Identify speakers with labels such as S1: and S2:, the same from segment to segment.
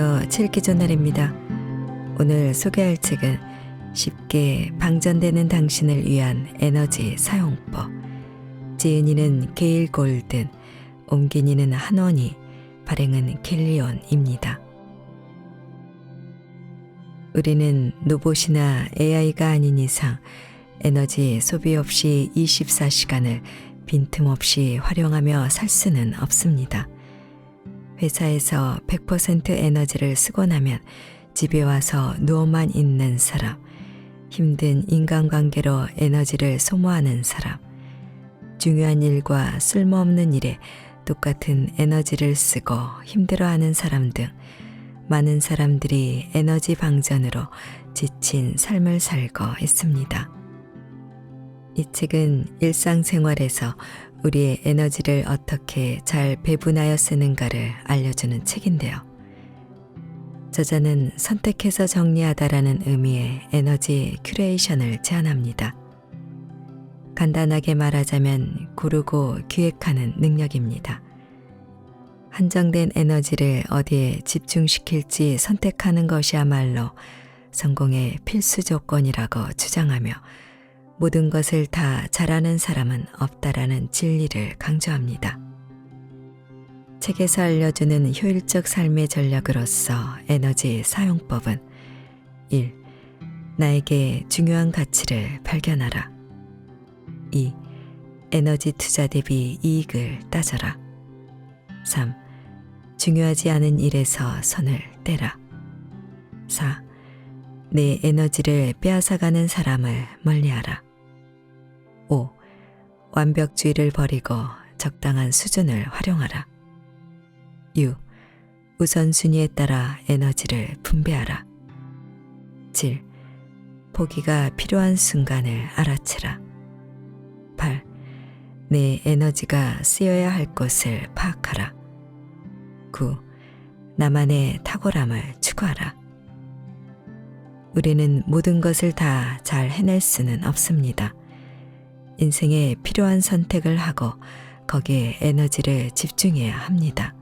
S1: 안녕하세요. 칠기조날입니다. 오늘 소개할 책은 쉽게 방전되는 당신을 위한 에너지 사용법. 지은이는 게일 골든, 옮긴이는 한원희, 발행은 켈리온입니다. 우리는 로봇이나 AI가 아닌 이상 에너지 소비 없이 24시간을 빈틈없이 활용하며 살 수는 없습니다. 회사에서 100% 에너지를 쓰고 나면 집에 와서 누워만 있는 사람, 힘든 인간관계로 에너지를 소모하는 사람, 중요한 일과 쓸모없는 일에 똑같은 에너지를 쓰고 힘들어하는 사람 등 많은 사람들이 에너지 방전으로 지친 삶을 살고 있습니다. 이 책은 일상생활에서 우리의 에너지를 어떻게 잘 배분하여 쓰는가를 알려주는 책인데요. 저자는 선택해서 정리하다라는 의미의 에너지 큐레이션을 제안합니다. 간단하게 말하자면 고르고 기획하는 능력입니다. 한정된 에너지를 어디에 집중시킬지 선택하는 것이야말로 성공의 필수 조건이라고 주장하며 모든 것을 다 잘하는 사람은 없다라는 진리를 강조합니다. 책에서 알려주는 효율적 삶의 전략으로서 에너지 사용법은 1. 나에게 중요한 가치를 발견하라. 2. 에너지 투자 대비 이익을 따져라. 3. 중요하지 않은 일에서 손을 떼라. 4. 내 에너지를 빼앗아가는 사람을 멀리하라. 5. 완벽주의를 버리고 적당한 수준을 활용하라. 6. 우선순위에 따라 에너지를 분배하라. 7. 포기가 필요한 순간을 알아채라. 8. 내 에너지가 쓰여야 할 곳을 파악하라. 9. 나만의 탁월함을 추구하라. 우리는 모든 것을 다 잘 해낼 수는 없습니다. 인생에 필요한 선택을 하고 거기에 에너지를 집중해야 합니다.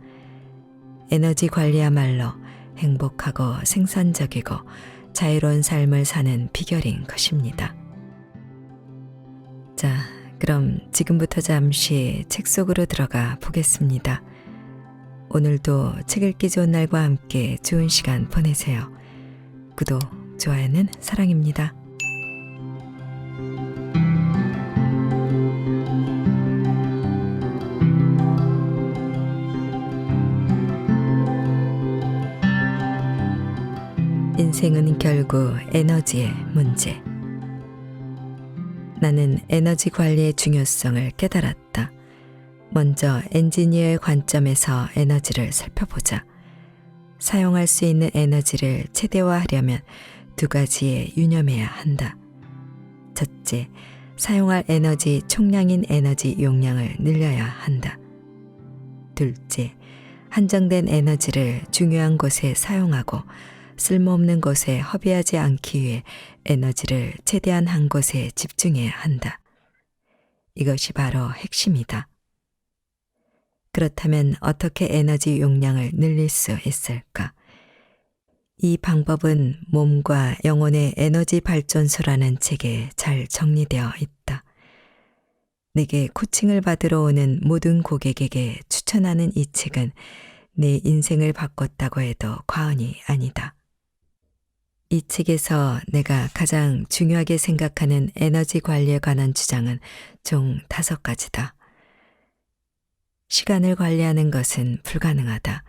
S1: 에너지 관리야말로 행복하고 생산적이고 자유로운 삶을 사는 비결인 것입니다. 자, 그럼 지금부터 잠시 책 속으로 들어가 보겠습니다. 오늘도 책 읽기 좋은 날과 함께 좋은 시간 보내세요. 구독, 좋아요는 사랑입니다. 인생은 결국 에너지의 문제. 나는 에너지 관리의 중요성을 깨달았다. 먼저 엔지니어의 관점에서 에너지를 살펴보자. 사용할 수 있는 에너지를 최대화하려면 두 가지에 유념해야 한다. 첫째, 사용할 에너지 총량인 에너지 용량을 늘려야 한다. 둘째, 한정된 에너지를 중요한 곳에 사용하고 쓸모없는 곳에 허비하지 않기 위해 에너지를 최대한 한 곳에 집중해야 한다. 이것이 바로 핵심이다. 그렇다면 어떻게 에너지 용량을 늘릴 수 있을까? 이 방법은 몸과 영혼의 에너지 발전소라는 책에 잘 정리되어 있다. 내게 코칭을 받으러 오는 모든 고객에게 추천하는 이 책은 내 인생을 바꿨다고 해도 과언이 아니다. 이 책에서 내가 가장 중요하게 생각하는 에너지 관리에 관한 주장은 총 5가지다. 시간을 관리하는 것은 불가능하다.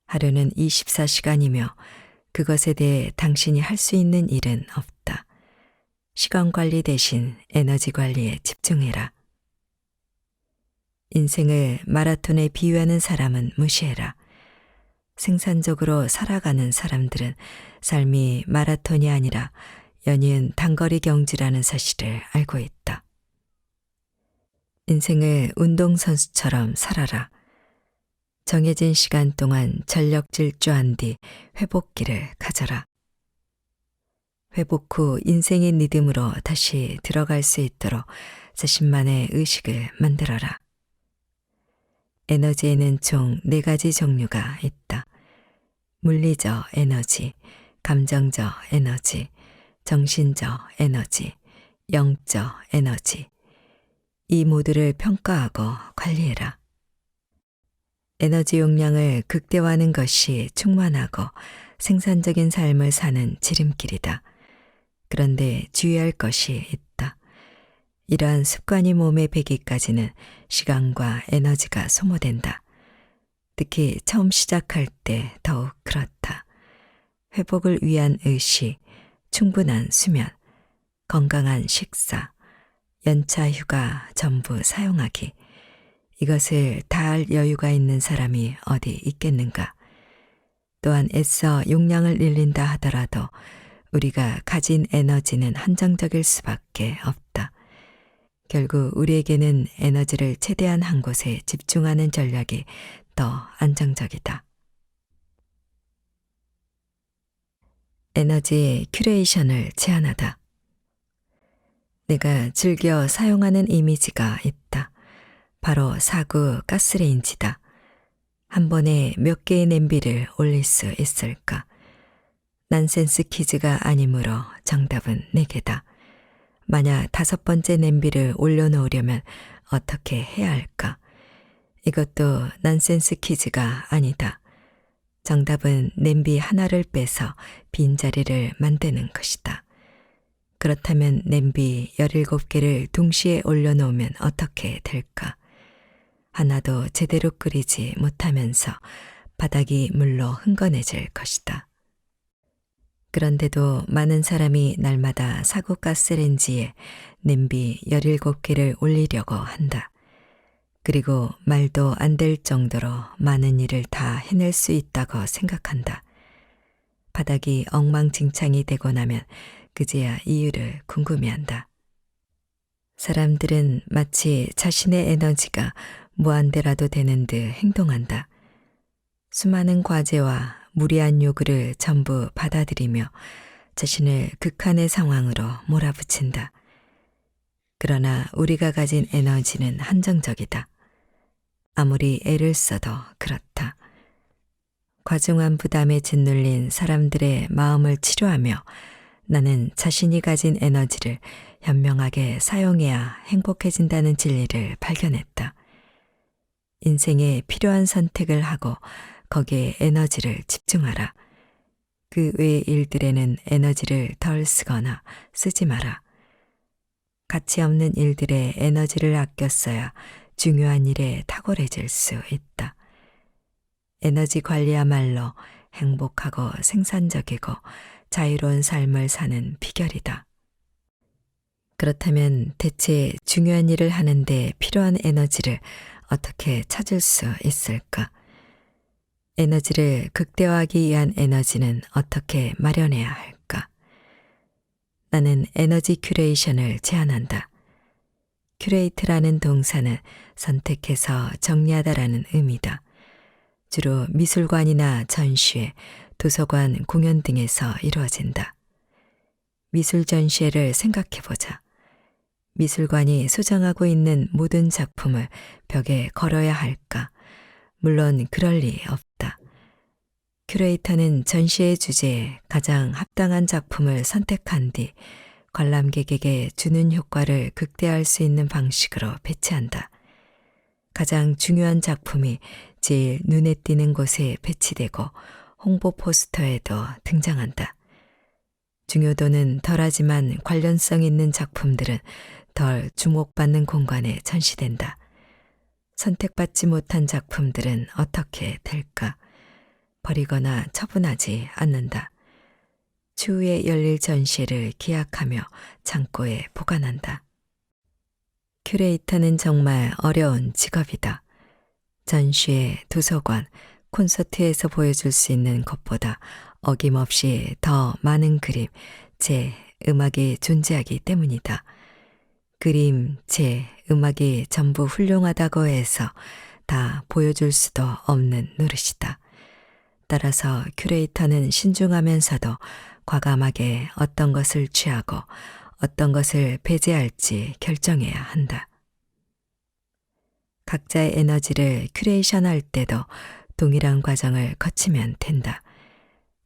S1: 하루는 24시간이며 그것에 대해 당신이 할 수 있는 일은 없다. 시간 관리 대신 에너지 관리에 집중해라. 인생을 마라톤에 비유하는 사람은 무시해라. 생산적으로 살아가는 사람들은 삶이 마라톤이 아니라 연이은 단거리 경주라는 사실을 알고 있다. 인생을 운동선수처럼 살아라. 정해진 시간 동안 전력 질주한 뒤 회복기를 가져라. 회복 후 인생의 리듬으로 다시 들어갈 수 있도록 자신만의 의식을 만들어라. 에너지에는 총 4가지 종류가 있다. 물리적 에너지, 감정적 에너지, 정신적 에너지, 영적 에너지. 이 모두를 평가하고 관리해라. 에너지 용량을 극대화하는 것이 충만하고 생산적인 삶을 사는 지름길이다. 그런데 주의할 것이 있다. 이러한 습관이 몸에 배기까지는 시간과 에너지가 소모된다. 특히 처음 시작할 때 더욱 그렇다. 회복을 위한 의식, 충분한 수면, 건강한 식사, 연차 휴가 전부 사용하기. 이것을 다 할 여유가 있는 사람이 어디 있겠는가. 또한 애써 용량을 늘린다 하더라도 우리가 가진 에너지는 한정적일 수밖에 없다. 결국 우리에게는 에너지를 최대한 한 곳에 집중하는 전략이 더 안정적이다. 에너지 큐레이션을 제한하다. 내가 즐겨 사용하는 이미지가 있다. 바로 사구 가스레인지다. 한 번에 몇 개의 냄비를 올릴 수 있을까? 난센스 퀴즈가 아니므로 정답은 4개다. 만약 5번째 냄비를 올려놓으려면 어떻게 해야 할까? 이것도 난센스 퀴즈가 아니다. 정답은 냄비 하나를 빼서 빈자리를 만드는 것이다. 그렇다면 냄비 17개를 동시에 올려놓으면 어떻게 될까? 하나도 제대로 끓이지 못하면서 바닥이 물로 흥건해질 것이다. 그런데도 많은 사람이 날마다 사구 가스레인지에 냄비 17개를 올리려고 한다. 그리고 말도 안 될 정도로 많은 일을 다 해낼 수 있다고 생각한다. 바닥이 엉망진창이 되고 나면 그제야 이유를 궁금해한다. 사람들은 마치 자신의 에너지가 무한대라도 되는 듯 행동한다. 수많은 과제와 무리한 요구를 전부 받아들이며 자신을 극한의 상황으로 몰아붙인다. 그러나 우리가 가진 에너지는 한정적이다. 아무리 애를 써도 그렇다. 과중한 부담에 짓눌린 사람들의 마음을 치료하며 나는 자신이 가진 에너지를 현명하게 사용해야 행복해진다는 진리를 발견했다. 인생에 필요한 선택을 하고 거기에 에너지를 집중하라. 그 외의 일들에는 에너지를 덜 쓰거나 쓰지 마라. 가치 없는 일들에 에너지를 아껴 써야 중요한 일에 탁월해질 수 있다. 에너지 관리야말로 행복하고 생산적이고 자유로운 삶을 사는 비결이다. 그렇다면 대체 중요한 일을 하는데 필요한 에너지를 어떻게 찾을 수 있을까? 에너지를 극대화하기 위한 에너지는 어떻게 마련해야 할까? 나는 에너지 큐레이션을 제안한다. 큐레이트라는 동사는 선택해서 정리하다라는 의미다. 주로 미술관이나 전시회, 도서관, 공연 등에서 이루어진다. 미술 전시회를 생각해보자. 미술관이 소장하고 있는 모든 작품을 벽에 걸어야 할까? 물론 그럴 리 없다. 큐레이터는 전시의 주제에 가장 합당한 작품을 선택한 뒤 관람객에게 주는 효과를 극대화할 수 있는 방식으로 배치한다. 가장 중요한 작품이 제일 눈에 띄는 곳에 배치되고 홍보 포스터에도 등장한다. 중요도는 덜하지만 관련성 있는 작품들은 덜 주목받는 공간에 전시된다. 선택받지 못한 작품들은 어떻게 될까? 버리거나 처분하지 않는다. 추후에 열릴 전시를 기약하며 창고에 보관한다. 큐레이터는 정말 어려운 직업이다. 전시회, 도서관, 콘서트에서 보여줄 수 있는 것보다 어김없이 더 많은 그림, 재, 음악이 존재하기 때문이다. 그림, 재, 음악이 전부 훌륭하다고 해서 다 보여줄 수도 없는 노릇이다. 따라서 큐레이터는 신중하면서도 과감하게 어떤 것을 취하고 어떤 것을 배제할지 결정해야 한다. 각자의 에너지를 큐레이션할 때도 동일한 과정을 거치면 된다.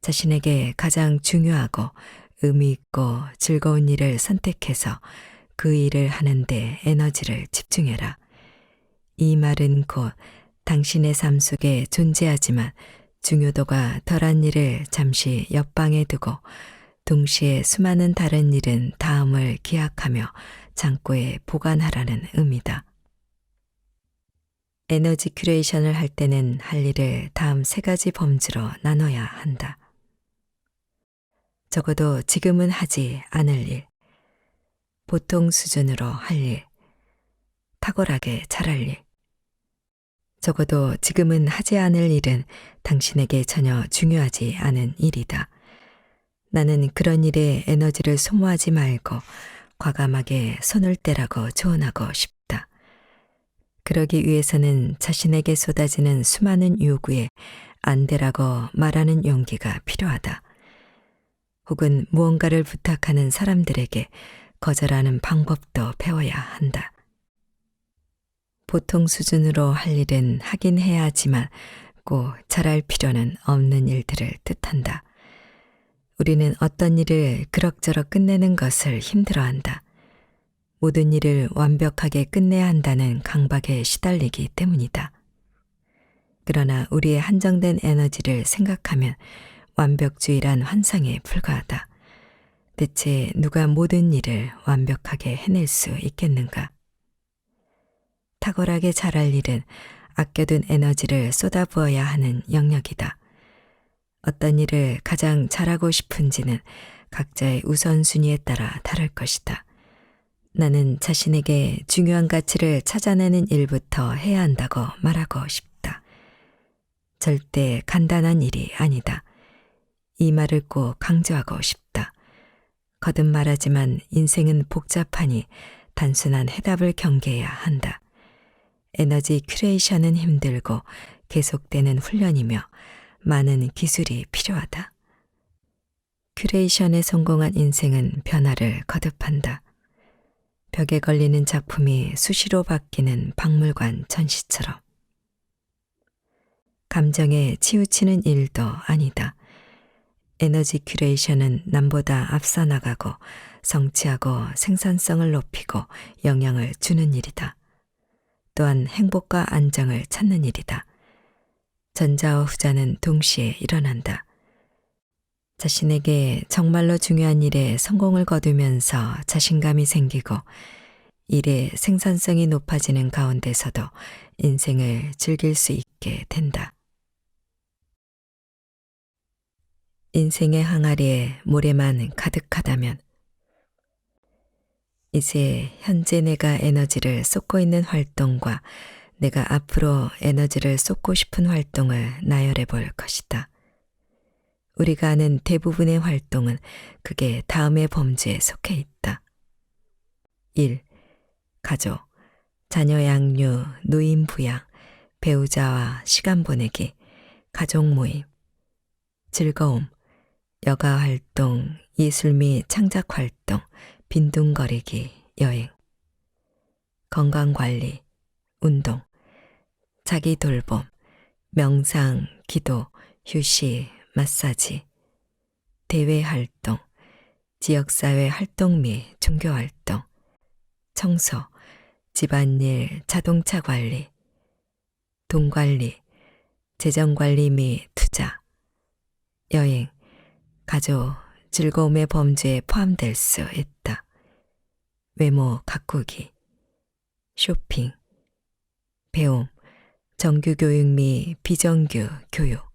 S1: 자신에게 가장 중요하고 의미 있고 즐거운 일을 선택해서 그 일을 하는데 에너지를 집중해라. 이 말은 곧 당신의 삶 속에 존재하지만 중요도가 덜한 일을 잠시 옆방에 두고 동시에 수많은 다른 일은 다음을 기약하며 창고에 보관하라는 의미다. 에너지 큐레이션을 할 때는 할 일을 다음 3가지 범주로 나눠야 한다. 적어도 지금은 하지 않을 일, 보통 수준으로 할 일, 탁월하게 잘할 일. 적어도 지금은 하지 않을 일은 당신에게 전혀 중요하지 않은 일이다. 나는 그런 일에 에너지를 소모하지 말고 과감하게 손을 떼라고 조언하고 싶다. 그러기 위해서는 자신에게 쏟아지는 수많은 요구에 안 되라고 말하는 용기가 필요하다. 혹은 무언가를 부탁하는 사람들에게 거절하는 방법도 배워야 한다. 보통 수준으로 할 일은 하긴 해야 하지만 꼭 잘할 필요는 없는 일들을 뜻한다. 우리는 어떤 일을 그럭저럭 끝내는 것을 힘들어한다. 모든 일을 완벽하게 끝내야 한다는 강박에 시달리기 때문이다. 그러나 우리의 한정된 에너지를 생각하면 완벽주의란 환상에 불과하다. 대체 누가 모든 일을 완벽하게 해낼 수 있겠는가? 탁월하게 잘할 일은 아껴둔 에너지를 쏟아부어야 하는 영역이다. 어떤 일을 가장 잘하고 싶은지는 각자의 우선순위에 따라 다를 것이다. 나는 자신에게 중요한 가치를 찾아내는 일부터 해야 한다고 말하고 싶다. 절대 간단한 일이 아니다. 이 말을 꼭 강조하고 싶다. 거듭 말하지만 인생은 복잡하니 단순한 해답을 경계해야 한다. 에너지 큐레이션은 힘들고 계속되는 훈련이며 많은 기술이 필요하다. 큐레이션에 성공한 인생은 변화를 거듭한다. 벽에 걸리는 작품이 수시로 바뀌는 박물관 전시처럼. 감정에 치우치는 일도 아니다. 에너지 큐레이션은 남보다 앞서 나가고 성취하고 생산성을 높이고 영향을 주는 일이다. 또한 행복과 안정을 찾는 일이다. 전자와 후자는 동시에 일어난다. 자신에게 정말로 중요한 일에 성공을 거두면서 자신감이 생기고 일의 생산성이 높아지는 가운데서도 인생을 즐길 수 있게 된다. 인생의 항아리에 모래만 가득하다면 이제 현재 내가 에너지를 쏟고 있는 활동과 내가 앞으로 에너지를 쏟고 싶은 활동을 나열해 볼 것이다. 우리가 아는 대부분의 활동은 그게 다음의 범주에 속해 있다. 1. 가족, 자녀 양육, 노인 부양, 배우자와 시간 보내기, 가족 모임, 즐거움, 여가 활동, 예술 및 창작 활동, 빈둥거리기, 여행, 건강관리, 운동, 자기 돌봄, 명상, 기도, 휴식, 마사지, 대외 활동, 지역사회 활동 및 종교 활동, 청소, 집안일, 자동차 관리, 돈 관리, 재정 관리 및 투자, 여행, 가족, 즐거움의 범주에 포함될 수 있다. 외모 가꾸기, 쇼핑, 배움, 정규 교육 및 비정규 교육,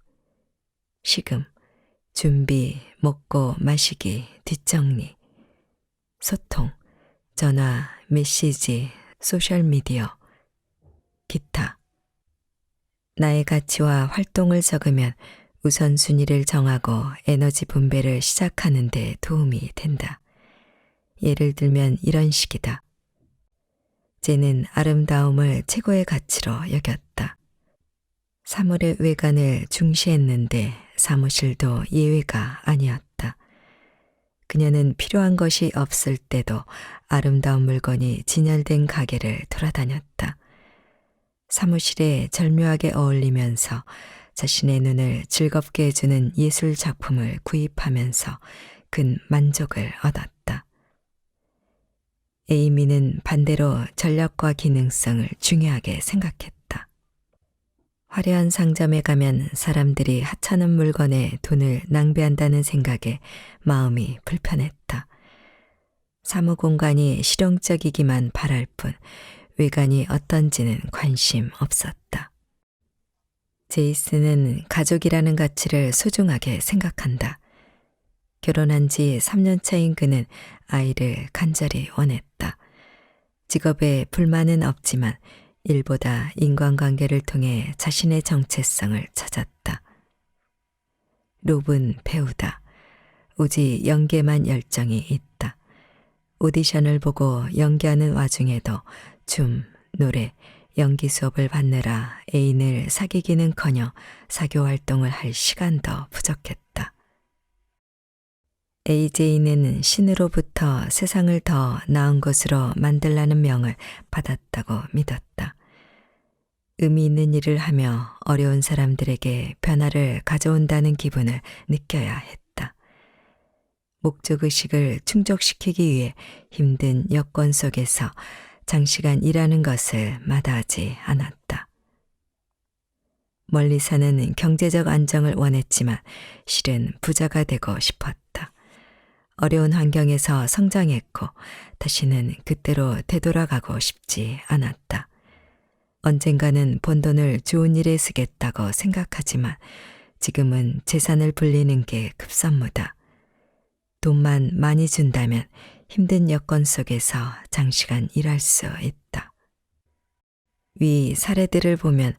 S1: 식음, 준비, 먹고 마시기, 뒷정리, 소통, 전화, 메시지, 소셜미디어, 기타. 나의 가치와 활동을 적으면 우선순위를 정하고 에너지 분배를 시작하는 데 도움이 된다. 예를 들면 이런 식이다. 쟤는 아름다움을 최고의 가치로 여겼다. 사물의 외관을 중시했는데 사무실도 예외가 아니었다. 그녀는 필요한 것이 없을 때도 아름다운 물건이 진열된 가게를 돌아다녔다. 사무실에 절묘하게 어울리면서 자신의 눈을 즐겁게 해주는 예술 작품을 구입하면서 큰 만족을 얻었다. 에이미는 반대로 전략과 기능성을 중요하게 생각했다. 화려한 상점에 가면 사람들이 하찮은 물건에 돈을 낭비한다는 생각에 마음이 불편했다. 사무공간이 실용적이기만 바랄 뿐 외관이 어떤지는 관심 없었다. 제이슨은 가족이라는 가치를 소중하게 생각한다. 결혼한 지 3년 차인 그는 아이를 간절히 원했다. 직업에 불만은 없지만 일보다 인간관계를 통해 자신의 정체성을 찾았다. 롭은 배우다. 오직 연기에만 열정이 있다. 오디션을 보고 연기하는 와중에도 춤, 노래, 연기 수업을 받느라 애인을 사귀기는커녕 사교 활동을 할 시간도 부족했다. AJ는 신으로부터 세상을 더 나은 것으로 만들라는 명을 받았다고 믿었다. 의미 있는 일을 하며 어려운 사람들에게 변화를 가져온다는 기분을 느껴야 했다. 목적의식을 충족시키기 위해 힘든 여건 속에서 장시간 일하는 것을 마다하지 않았다. 멀리 사는 경제적 안정을 원했지만 실은 부자가 되고 싶었다. 어려운 환경에서 성장했고 다시는 그때로 되돌아가고 싶지 않았다. 언젠가는 번 돈을 좋은 일에 쓰겠다고 생각하지만 지금은 재산을 불리는 게 급선무다. 돈만 많이 준다면 힘든 여건 속에서 장시간 일할 수 있다. 위 사례들을 보면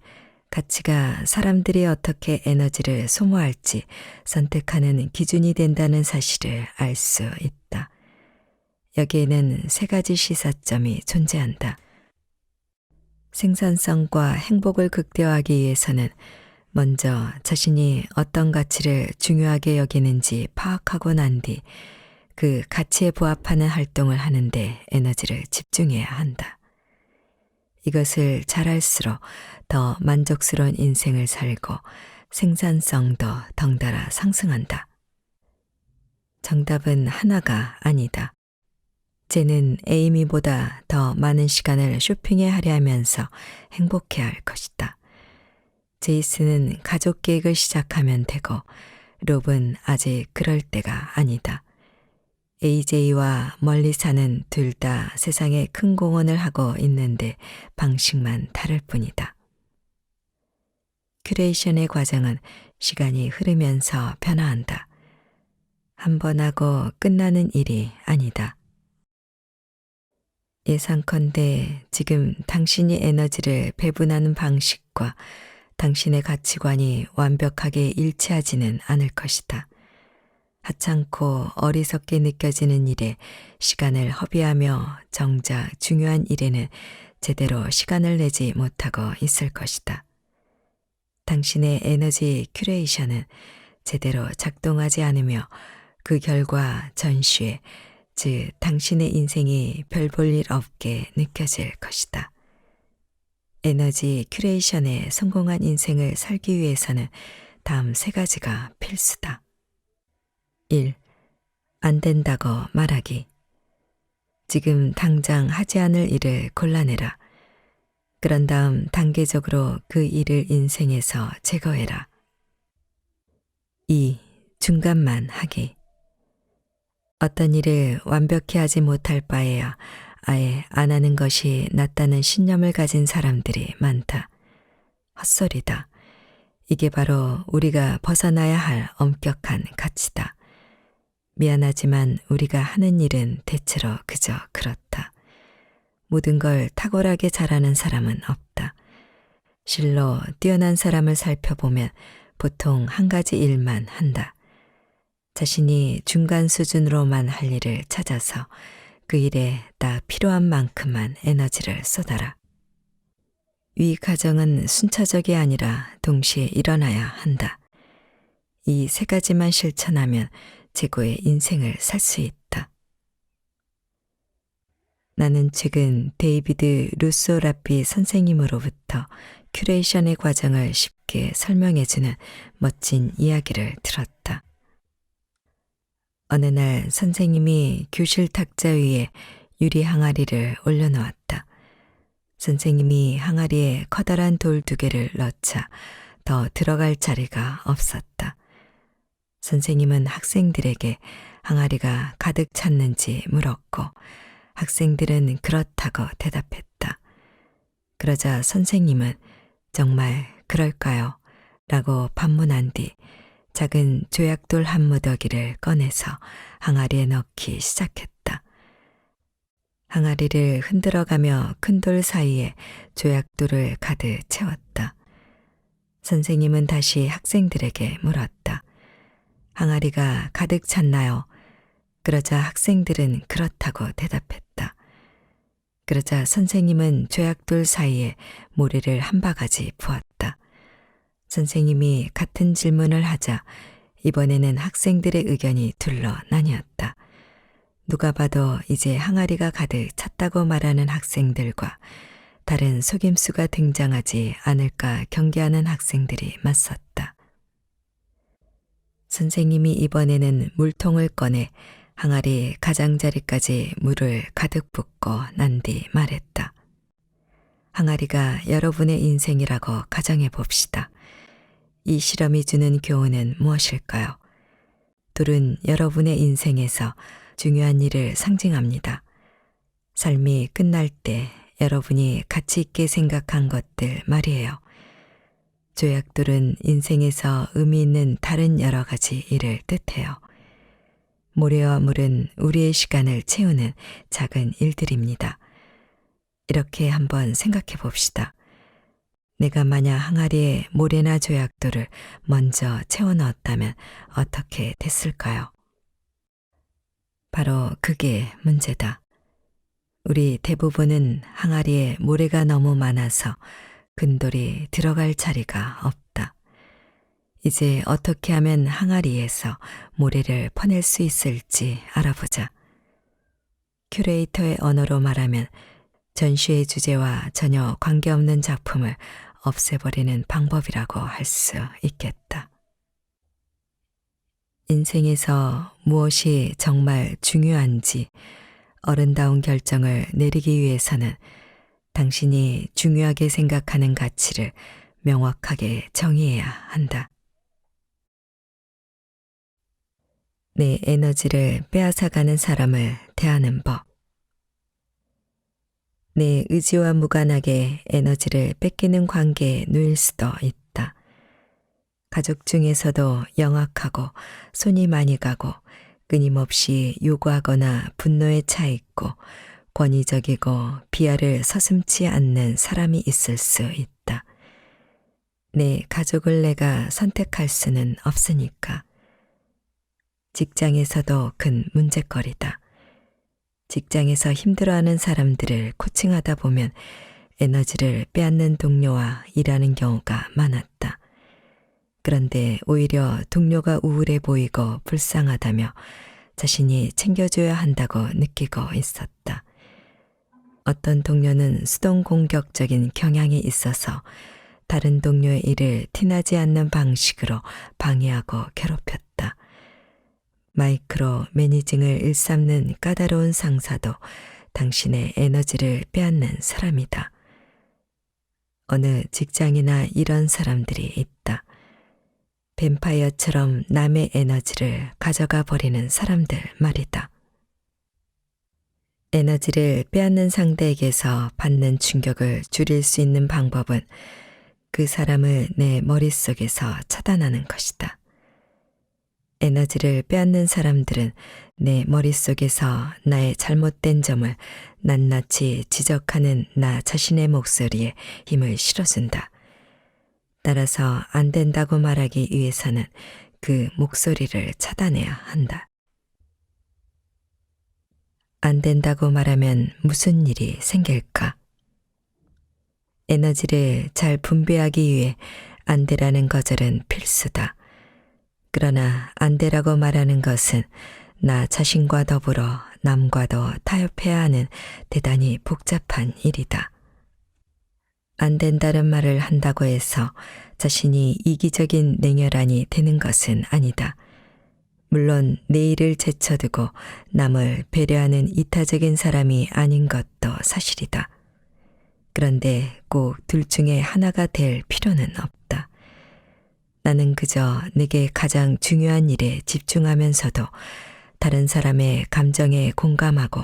S1: 가치가 사람들이 어떻게 에너지를 소모할지 선택하는 기준이 된다는 사실을 알 수 있다. 여기에는 3가지 시사점이 존재한다. 생산성과 행복을 극대화하기 위해서는 먼저 자신이 어떤 가치를 중요하게 여기는지 파악하고 난 뒤 그 가치에 부합하는 활동을 하는데 에너지를 집중해야 한다. 이것을 잘할수록 더 만족스러운 인생을 살고 생산성도 덩달아 상승한다. 정답은 하나가 아니다. 쟤는 에이미보다 더 많은 시간을 쇼핑에 할애하면서 행복해야 할 것이다. 제이슨은 가족 계획을 시작하면 되고 롭은 아직 그럴 때가 아니다. AJ와 멀리 사는 둘 다 세상에 큰 공헌을 하고 있는데 방식만 다를 뿐이다. 큐레이션의 과정은 시간이 흐르면서 변화한다. 한 번 하고 끝나는 일이 아니다. 예상컨대 지금 당신이 에너지를 배분하는 방식과 당신의 가치관이 완벽하게 일치하지는 않을 것이다. 하찮고 어리석게 느껴지는 일에 시간을 허비하며 정작 중요한 일에는 제대로 시간을 내지 못하고 있을 것이다. 당신의 에너지 큐레이션은 제대로 작동하지 않으며 그 결과 전시회, 즉 당신의 인생이 별 볼 일 없게 느껴질 것이다. 에너지 큐레이션에 성공한 인생을 살기 위해서는 다음 3가지가 필수다. 1. 안 된다고 말하기. 지금 당장 하지 않을 일을 골라내라. 그런 다음 단계적으로 그 일을 인생에서 제거해라. 2. 중간만 하기. 어떤 일을 완벽히 하지 못할 바에야 아예 안 하는 것이 낫다는 신념을 가진 사람들이 많다. 헛소리다. 이게 바로 우리가 벗어나야 할 엄격한 가치다. 미안하지만 우리가 하는 일은 대체로 그저 그렇다. 모든 걸 탁월하게 잘하는 사람은 없다. 실로 뛰어난 사람을 살펴보면 보통 한 가지 일만 한다. 자신이 중간 수준으로만 할 일을 찾아서 그 일에 딱 필요한 만큼만 에너지를 쏟아라. 위 과정은 순차적이 아니라 동시에 일어나야 한다. 이 3가지만 실천하면 최고의 인생을 살 수 있다. 나는 최근 데이비드 루소 라피 선생님으로부터 큐레이션의 과정을 쉽게 설명해주는 멋진 이야기를 들었다. 어느 날 선생님이 교실 탁자 위에 유리 항아리를 올려놓았다. 선생님이 항아리에 커다란 돌 2개를 넣자 더 들어갈 자리가 없었다. 선생님은 학생들에게 항아리가 가득 찼는지 물었고 학생들은 그렇다고 대답했다. 그러자 선생님은 정말 그럴까요? 라고 반문한 뒤 작은 조약돌 한 무더기를 꺼내서 항아리에 넣기 시작했다. 항아리를 흔들어가며 큰 돌 사이에 조약돌을 가득 채웠다. 선생님은 다시 학생들에게 물었다. 항아리가 가득 찼나요? 그러자 학생들은 그렇다고 대답했다. 그러자 선생님은 조약돌 사이에 모래를 한 바가지 부었다. 선생님이 같은 질문을 하자 이번에는 학생들의 의견이 둘러 나뉘었다. 누가 봐도 이제 항아리가 가득 찼다고 말하는 학생들과 다른 속임수가 등장하지 않을까 경계하는 학생들이 맞섰다. 선생님이 이번에는 물통을 꺼내 항아리 가장자리까지 물을 가득 붓고 난 뒤 말했다. 항아리가 여러분의 인생이라고 가정해 봅시다. 이 실험이 주는 교훈은 무엇일까요? 돌은 여러분의 인생에서 중요한 일을 상징합니다. 삶이 끝날 때 여러분이 가치 있게 생각한 것들 말이에요. 조약돌은 인생에서 의미 있는 다른 여러 가지 일을 뜻해요. 모래와 물은 우리의 시간을 채우는 작은 일들입니다. 이렇게 한번 생각해 봅시다. 내가 만약 항아리에 모래나 조약돌을 먼저 채워 넣었다면 어떻게 됐을까요? 바로 그게 문제다. 우리 대부분은 항아리에 모래가 너무 많아서 근돌이 들어갈 자리가 없다. 이제 어떻게 하면 항아리에서 모래를 퍼낼 수 있을지 알아보자. 큐레이터의 언어로 말하면 전시의 주제와 전혀 관계없는 작품을 없애버리는 방법이라고 할 수 있겠다. 인생에서 무엇이 정말 중요한지 어른다운 결정을 내리기 위해서는 당신이 중요하게 생각하는 가치를 명확하게 정의해야 한다. 내 에너지를 빼앗아가는 사람을 대하는 법. 내 의지와 무관하게 에너지를 뺏기는 관계에 놓일 수도 있다. 가족 중에서도 영악하고 손이 많이 가고 끊임없이 요구하거나 분노에 차 있고 권위적이고 비하를 서슴지 않는 사람이 있을 수 있다. 내 가족을 내가 선택할 수는 없으니까. 직장에서도 큰 문제거리다. 직장에서 힘들어하는 사람들을 코칭하다 보면 에너지를 빼앗는 동료와 일하는 경우가 많았다. 그런데 오히려 동료가 우울해 보이고 불쌍하다며 자신이 챙겨줘야 한다고 느끼고 있었다. 어떤 동료는 수동 공격적인 경향이 있어서 다른 동료의 일을 티나지 않는 방식으로 방해하고 괴롭혔다. 마이크로 매니징을 일삼는 까다로운 상사도 당신의 에너지를 빼앗는 사람이다. 어느 직장이나 이런 사람들이 있다. 뱀파이어처럼 남의 에너지를 가져가 버리는 사람들 말이다. 에너지를 빼앗는 상대에게서 받는 충격을 줄일 수 있는 방법은 그 사람을 내 머릿속에서 차단하는 것이다. 에너지를 빼앗는 사람들은 내 머릿속에서 나의 잘못된 점을 낱낱이 지적하는 나 자신의 목소리에 힘을 실어준다. 따라서 안 된다고 말하기 위해서는 그 목소리를 차단해야 한다. 안 된다고 말하면 무슨 일이 생길까? 에너지를 잘 분배하기 위해 안 되라는 거절은 필수다. 그러나 안 되라고 말하는 것은 나 자신과 더불어 남과도 타협해야 하는 대단히 복잡한 일이다. 안 된다는 말을 한다고 해서 자신이 이기적인 냉혈한이 되는 것은 아니다. 물론 내 일을 제쳐두고 남을 배려하는 이타적인 사람이 아닌 것도 사실이다. 그런데 꼭 둘 중에 하나가 될 필요는 없다. 나는 그저 내게 가장 중요한 일에 집중하면서도 다른 사람의 감정에 공감하고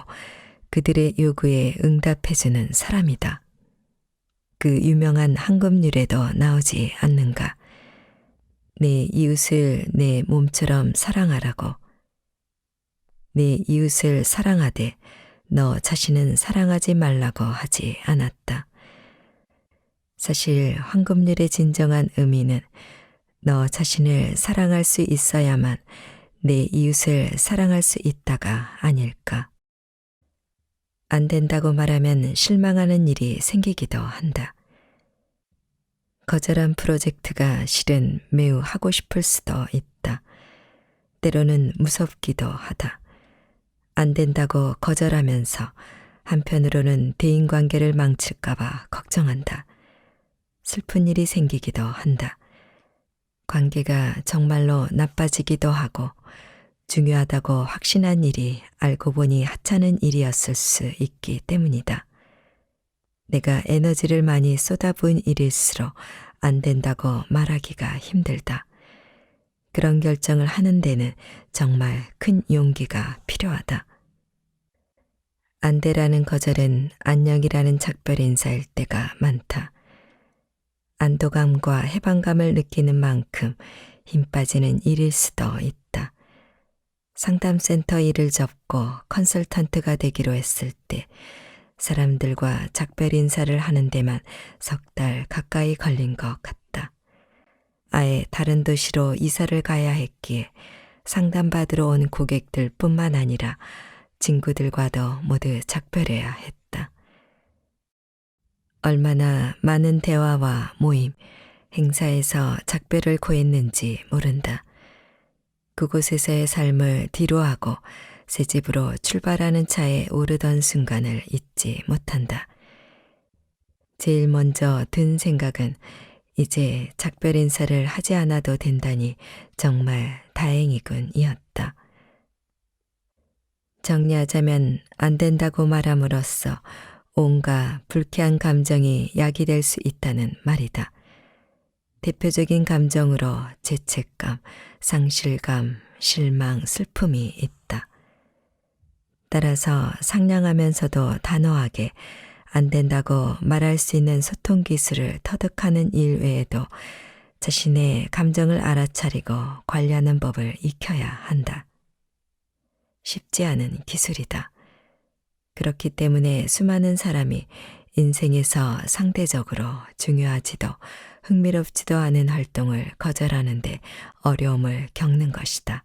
S1: 그들의 요구에 응답해주는 사람이다. 그 유명한 한금률에도 나오지 않는가. 내 이웃을 내 몸처럼 사랑하라고. 내 이웃을 사랑하되 너 자신은 사랑하지 말라고 하지 않았다. 사실 황금률의 진정한 의미는 너 자신을 사랑할 수 있어야만 내 이웃을 사랑할 수 있다가 아닐까. 안 된다고 말하면 실망하는 일이 생기기도 한다. 거절한 프로젝트가 실은 매우 하고 싶을 수도 있다. 때로는 무섭기도 하다. 안 된다고 거절하면서 한편으로는 대인관계를 망칠까봐 걱정한다. 슬픈 일이 생기기도 한다. 관계가 정말로 나빠지기도 하고 중요하다고 확신한 일이 알고 보니 하찮은 일이었을 수 있기 때문이다. 내가 에너지를 많이 쏟아부은 일일수록 안 된다고 말하기가 힘들다. 그런 결정을 하는 데는 정말 큰 용기가 필요하다. 안 돼라는 거절은 안녕이라는 작별 인사일 때가 많다. 안도감과 해방감을 느끼는 만큼 힘 빠지는 일일 수도 있다. 상담센터 일을 접고 컨설턴트가 되기로 했을 때 사람들과 작별 인사를 하는 데만 3달 가까이 걸린 것 같다. 아예 다른 도시로 이사를 가야 했기에 상담받으러 온 고객들 뿐만 아니라 친구들과도 모두 작별해야 했다. 얼마나 많은 대화와 모임, 행사에서 작별을 고했는지 모른다. 그곳에서의 삶을 뒤로하고 새 집으로 출발하는 차에 오르던 순간을 잊지 못한다. 제일 먼저 든 생각은 이제 작별 인사를 하지 않아도 된다니 정말 다행이군이었다. 정리하자면 안 된다고 말함으로써 온갖 불쾌한 감정이 야기될 수 있다는 말이다. 대표적인 감정으로 죄책감, 상실감, 실망, 슬픔이 있다. 따라서 상냥하면서도 단호하게 안 된다고 말할 수 있는 소통 기술을 터득하는 일 외에도 자신의 감정을 알아차리고 관리하는 법을 익혀야 한다. 쉽지 않은 기술이다. 그렇기 때문에 수많은 사람이 인생에서 상대적으로 중요하지도 흥미롭지도 않은 활동을 거절하는데 어려움을 겪는 것이다.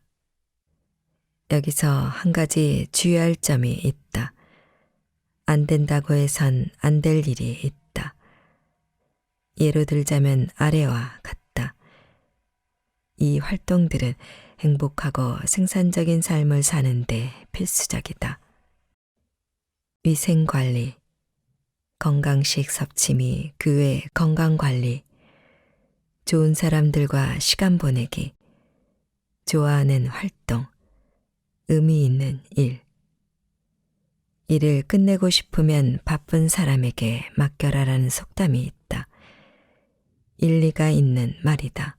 S1: 여기서 한 가지 주의할 점이 있다. 안 된다고 해선 안 될 일이 있다. 예로 들자면 아래와 같다. 이 활동들은 행복하고 생산적인 삶을 사는데 필수적이다. 위생관리, 건강식 섭취 및 그 외 건강관리, 좋은 사람들과 시간 보내기, 좋아하는 활동, 의미 있는 일. 일을 끝내고 싶으면 바쁜 사람에게 맡겨라라는 속담이 있다. 일리가 있는 말이다.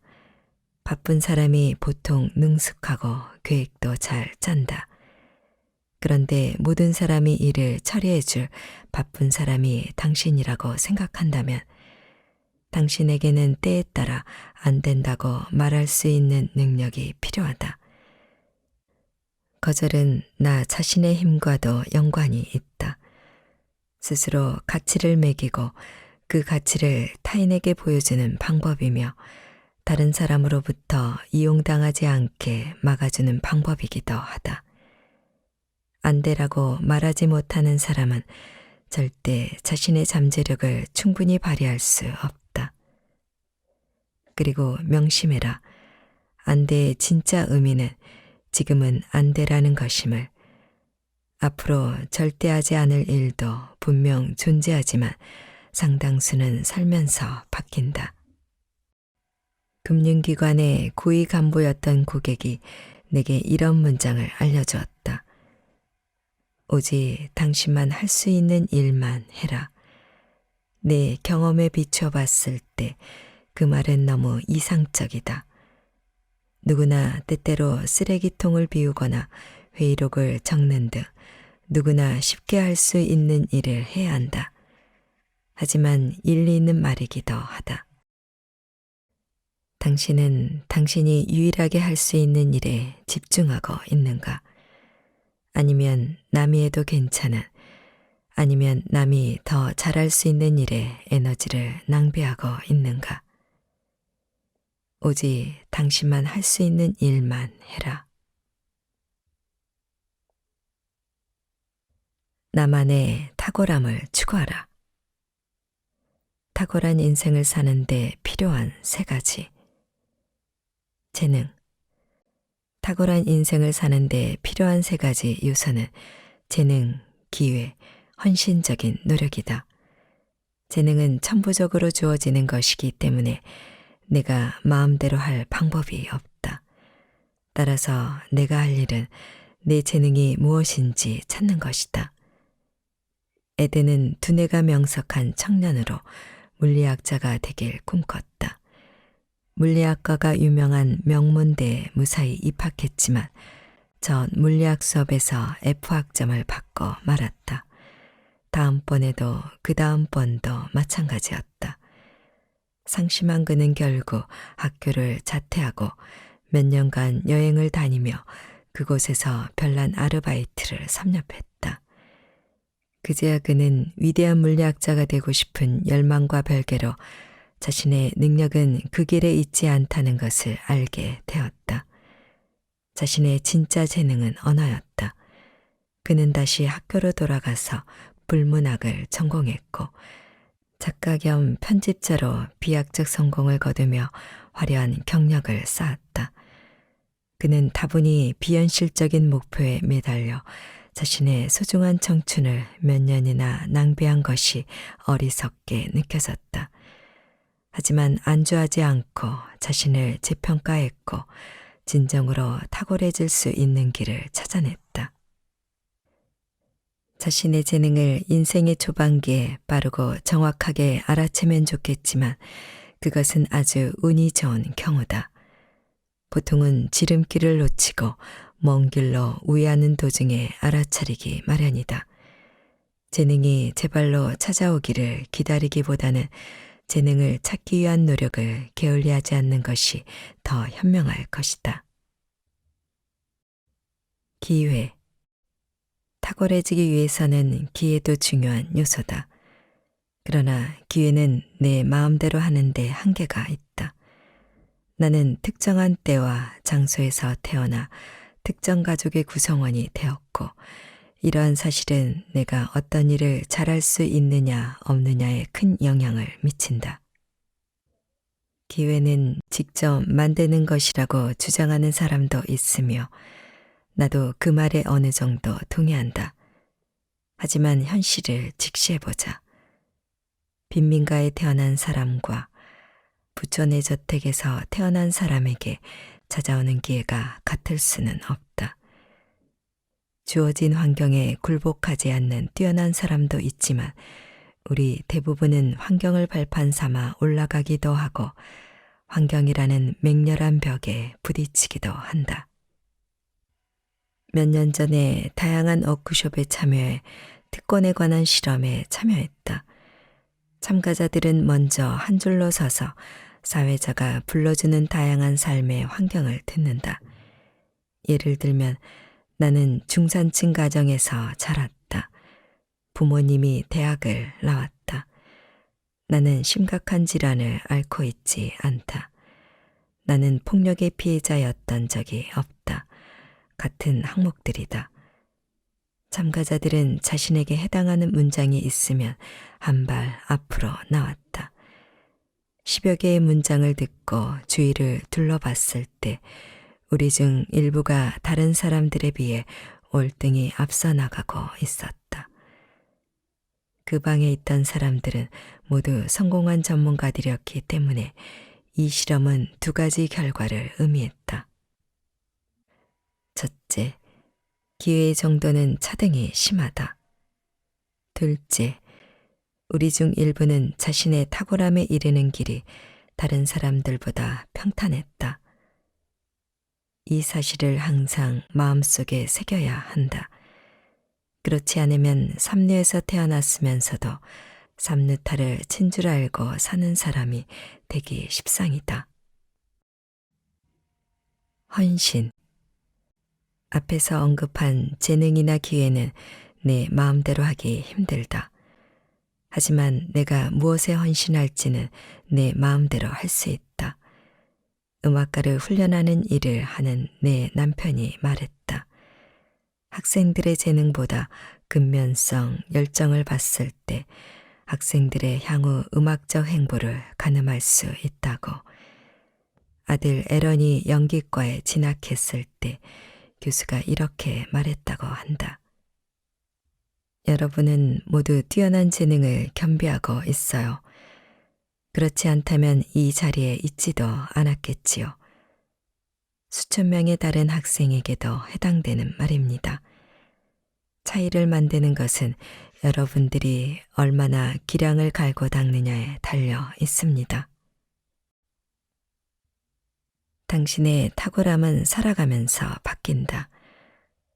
S1: 바쁜 사람이 보통 능숙하고 계획도 잘 짠다. 그런데 모든 사람이 일을 처리해줄 바쁜 사람이 당신이라고 생각한다면 당신에게는 때에 따라 안 된다고 말할 수 있는 능력이 필요하다. 거절은 나 자신의 힘과도 연관이 있다. 스스로 가치를 매기고 그 가치를 타인에게 보여주는 방법이며 다른 사람으로부터 이용당하지 않게 막아주는 방법이기도 하다. 안 되라고 말하지 못하는 사람은 절대 자신의 잠재력을 충분히 발휘할 수 없다. 그리고 명심해라. 안 돼의 진짜 의미는 지금은 안 되라는 것임을, 앞으로 절대 하지 않을 일도 분명 존재하지만 상당수는 살면서 바뀐다. 금융기관의 고위 간부였던 고객이 내게 이런 문장을 알려주었다. 오직 당신만 할 수 있는 일만 해라. 내 경험에 비추어 봤을 때 그 말은 너무 이상적이다. 누구나 때때로 쓰레기통을 비우거나 회의록을 적는 등 누구나 쉽게 할 수 있는 일을 해야 한다. 하지만 일리 있는 말이기도 하다. 당신은 당신이 유일하게 할 수 있는 일에 집중하고 있는가? 아니면 남이 해도 괜찮은, 아니면 남이 더 잘할 수 있는 일에 에너지를 낭비하고 있는가? 오직 당신만 할 수 있는 일만 해라. 나만의 탁월함을 추구하라. 탁월한 인생을 사는데 필요한 3가지. 재능. 탁월한 인생을 사는데 필요한 3가지 요소는 재능, 기회, 헌신적인 노력이다. 재능은 천부적으로 주어지는 것이기 때문에 내가 마음대로 할 방법이 없다. 따라서 내가 할 일은 내 재능이 무엇인지 찾는 것이다. 에덴은 두뇌가 명석한 청년으로 물리학자가 되길 꿈꿨다. 물리학과가 유명한 명문대에 무사히 입학했지만 전 물리학 수업에서 F학점을 받고 말았다. 다음번에도 그 다음번도 마찬가지였다. 상심한 그는 결국 학교를 자퇴하고 몇 년간 여행을 다니며 그곳에서 별난 아르바이트를 섭렵했다. 그제야 그는 위대한 물리학자가 되고 싶은 열망과 별개로 자신의 능력은 그 길에 있지 않다는 것을 알게 되었다. 자신의 진짜 재능은 언어였다. 그는 다시 학교로 돌아가서 불문학을 전공했고 작가 겸 편집자로 비약적 성공을 거두며 화려한 경력을 쌓았다. 그는 다분히 비현실적인 목표에 매달려 자신의 소중한 청춘을 몇 년이나 낭비한 것이 어리석게 느껴졌다. 하지만 안주하지 않고 자신을 재평가했고 진정으로 탁월해질 수 있는 길을 찾아냈다. 자신의 재능을 인생의 초반기에 빠르고 정확하게 알아채면 좋겠지만 그것은 아주 운이 좋은 경우다. 보통은 지름길을 놓치고 먼 길로 우회하는 도중에 알아차리기 마련이다. 재능이 제 발로 찾아오기를 기다리기보다는 재능을 찾기 위한 노력을 게을리하지 않는 것이 더 현명할 것이다. 기회. 탁월해지기 위해서는 기회도 중요한 요소다. 그러나 기회는 내 마음대로 하는데 한계가 있다. 나는 특정한 때와 장소에서 태어나 특정 가족의 구성원이 되었고 이러한 사실은 내가 어떤 일을 잘할 수 있느냐 없느냐에 큰 영향을 미친다. 기회는 직접 만드는 것이라고 주장하는 사람도 있으며 나도 그 말에 어느 정도 동의한다. 하지만 현실을 직시해보자. 빈민가에 태어난 사람과 부촌의 저택에서 태어난 사람에게 찾아오는 기회가 같을 수는 없다. 주어진 환경에 굴복하지 않는 뛰어난 사람도 있지만 우리 대부분은 환경을 발판 삼아 올라가기도 하고 환경이라는 맹렬한 벽에 부딪히기도 한다. 몇 년 전에 다양한 워크숍에 참여해 특권에 관한 실험에 참여했다. 참가자들은 먼저 한 줄로 서서 사회자가 불러주는 다양한 삶의 환경을 듣는다. 예를 들면 나는 중산층 가정에서 자랐다. 부모님이 대학을 나왔다. 나는 심각한 질환을 앓고 있지 않다. 나는 폭력의 피해자였던 적이 없다. 같은 항목들이다. 참가자들은 자신에게 해당하는 문장이 있으면 한 발 앞으로 나왔다. 10여 개의 문장을 듣고 주위를 둘러봤을 때 우리 중 일부가 다른 사람들에 비해 월등히 앞서 나가고 있었다. 그 방에 있던 사람들은 모두 성공한 전문가들이었기 때문에 이 실험은 두 가지 결과를 의미했다. 첫째, 기회의 정도는 차등이 심하다. 둘째, 우리 중 일부는 자신의 탁월함에 이르는 길이 다른 사람들보다 평탄했다. 이 사실을 항상 마음속에 새겨야 한다. 그렇지 않으면 삼류에서 태어났으면서도 삼류탈을 친 줄 알고 사는 사람이 되기 십상이다. 헌신. 앞에서 언급한 재능이나 기회는 내 마음대로 하기 힘들다. 하지만 내가 무엇에 헌신할지는 내 마음대로 할 수 있다. 음악가를 훈련하는 일을 하는 내 남편이 말했다. 학생들의 재능보다 근면성, 열정을 봤을 때 학생들의 향후 음악적 행보를 가늠할 수 있다고. 아들 에런이 연기과에 진학했을 때 교수가 이렇게 말했다고 한다. 여러분은 모두 뛰어난 재능을 겸비하고 있어요. 그렇지 않다면 이 자리에 있지도 않았겠지요. 수천 명의 다른 학생에게도 해당되는 말입니다. 차이를 만드는 것은 여러분들이 얼마나 기량을 갈고 닦느냐에 달려 있습니다. 당신의 탁월함은 살아가면서 바뀐다.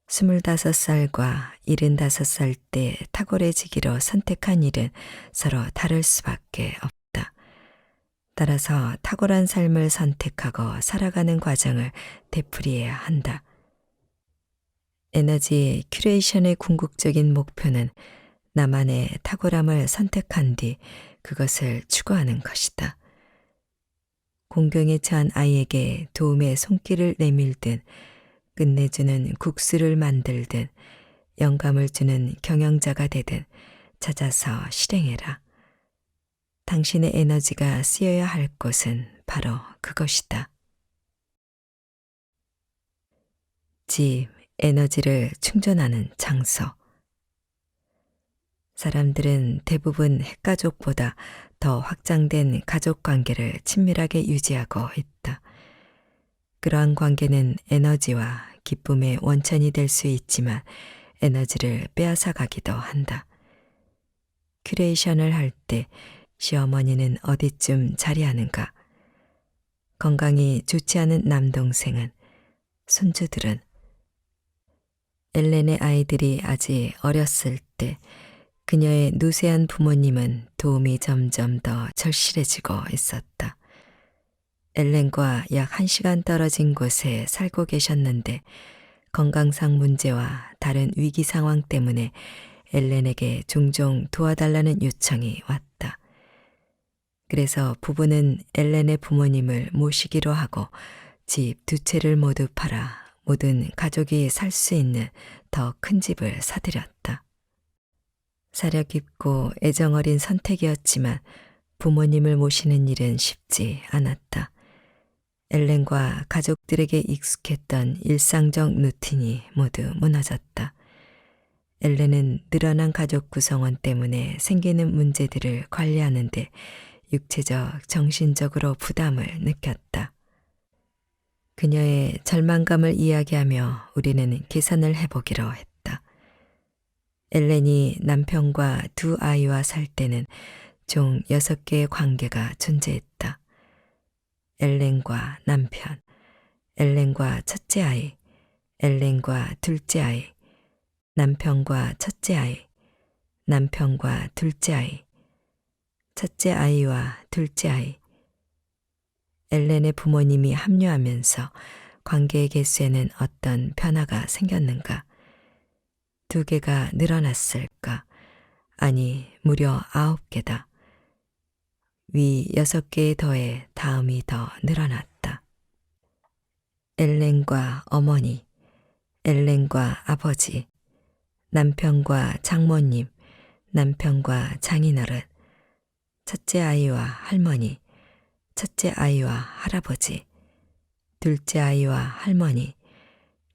S1: 25살과 75살 때 탁월해지기로 선택한 일은 서로 다를 수밖에 없다. 따라서 탁월한 삶을 선택하고 살아가는 과정을 되풀이해야 한다. 에너지 큐레이션의 궁극적인 목표는 나만의 탁월함을 선택한 뒤 그것을 추구하는 것이다. 공경에 처한 아이에게 도움의 손길을 내밀든 끝내주는 국수를 만들든 영감을 주는 경영자가 되든 찾아서 실행해라. 당신의 에너지가 쓰여야 할 곳은 바로 그것이다. 집, 에너지를 충전하는 장소. 사람들은 대부분 핵가족보다 더 확장된 가족 관계를 친밀하게 유지하고 있다. 그러한 관계는 에너지와 기쁨의 원천이 될 수 있지만 에너지를 빼앗아 가기도 한다. 큐레이션을 할 때 시어머니는 어디쯤 자리하는가? 건강이 좋지 않은 남동생은, 손주들은. 엘렌의 아이들이 아직 어렸을 때 그녀의 누세한 부모님은 도움이 점점 더 절실해지고 있었다. 엘렌과 약 1시간 떨어진 곳에 살고 계셨는데 건강상 문제와 다른 위기 상황 때문에 엘렌에게 종종 도와달라는 요청이 왔다. 그래서 부부는 엘렌의 부모님을 모시기로 하고 집 2채를 모두 팔아 모든 가족이 살 수 있는 더 큰 집을 사들였다. 사려 깊고 애정 어린 선택이었지만 부모님을 모시는 일은 쉽지 않았다. 엘렌과 가족들에게 익숙했던 일상적 루틴이 모두 무너졌다. 엘렌은 늘어난 가족 구성원 때문에 생기는 문제들을 관리하는데 육체적, 정신적으로 부담을 느꼈다. 그녀의 절망감을 이야기하며 우리는 계산을 해보기로 했다. 엘렌이 남편과 2 아이와 살 때는 총 6개의 관계가 존재했다. 엘렌과 남편, 엘렌과 첫째 아이, 엘렌과 둘째 아이, 남편과 첫째 아이, 남편과 둘째 아이, 첫째 아이와 둘째 아이. 엘렌의 부모님이 합류하면서 관계의 개수에는 어떤 변화가 생겼는가? 2개가 늘어났을까? 아니, 무려 9개다. 위 6개에 더해 다음이 더 늘어났다. 엘렌과 어머니, 엘렌과 아버지, 남편과 장모님, 남편과 장인어른, 첫째 아이와 할머니, 첫째 아이와 할아버지, 둘째 아이와 할머니,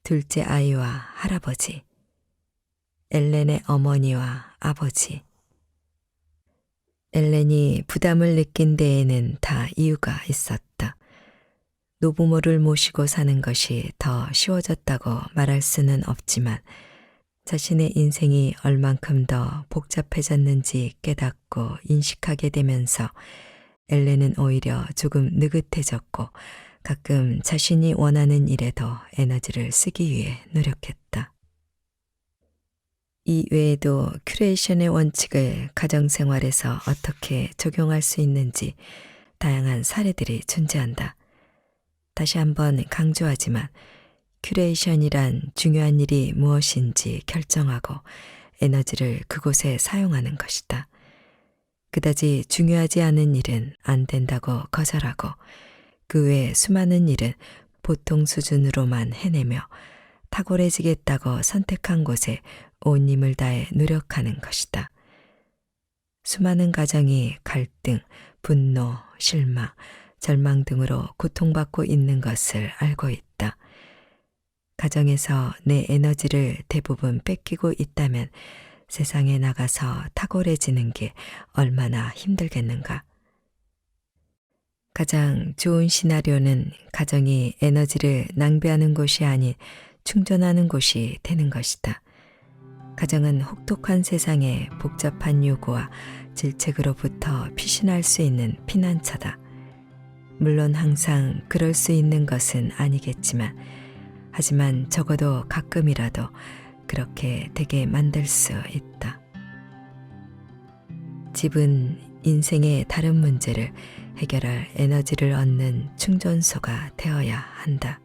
S1: 둘째 아이와 할아버지, 엘렌의 어머니와 아버지, 엘렌이 부담을 느낀 데에는 다 이유가 있었다. 노부모를 모시고 사는 것이 더 쉬워졌다고 말할 수는 없지만 자신의 인생이 얼만큼 더 복잡해졌는지 깨닫고 인식하게 되면서 엘렌은 오히려 조금 느긋해졌고 가끔 자신이 원하는 일에 더 에너지를 쓰기 위해 노력했다. 이 외에도 큐레이션의 원칙을 가정생활에서 어떻게 적용할 수 있는지 다양한 사례들이 존재한다. 다시 한번 강조하지만 큐레이션이란 중요한 일이 무엇인지 결정하고 에너지를 그곳에 사용하는 것이다. 그다지 중요하지 않은 일은 안 된다고 거절하고 그 외 수많은 일은 보통 수준으로만 해내며 탁월해지겠다고 선택한 곳에 온 힘을 다해 노력하는 것이다. 수많은 가정이 갈등, 분노, 실망, 절망 등으로 고통받고 있는 것을 알고 있다. 가정에서 내 에너지를 대부분 뺏기고 있다면 세상에 나가서 탁월해지는 게 얼마나 힘들겠는가. 가장 좋은 시나리오는 가정이 에너지를 낭비하는 곳이 아닌 충전하는 곳이 되는 것이다. 가정은 혹독한 세상의 복잡한 요구와 질책으로부터 피신할 수 있는 피난처다. 물론 항상 그럴 수 있는 것은 아니겠지만 하지만 적어도 가끔이라도 그렇게 되게 만들 수 있다. 집은 인생의 다른 문제를 해결할 에너지를 얻는 충전소가 되어야 한다.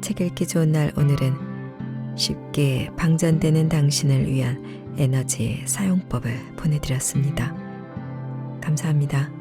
S1: 책 읽기 좋은 날 오늘은 쉽게 방전되는 당신을 위한 에너지 사용법을 보내드렸습니다. 감사합니다.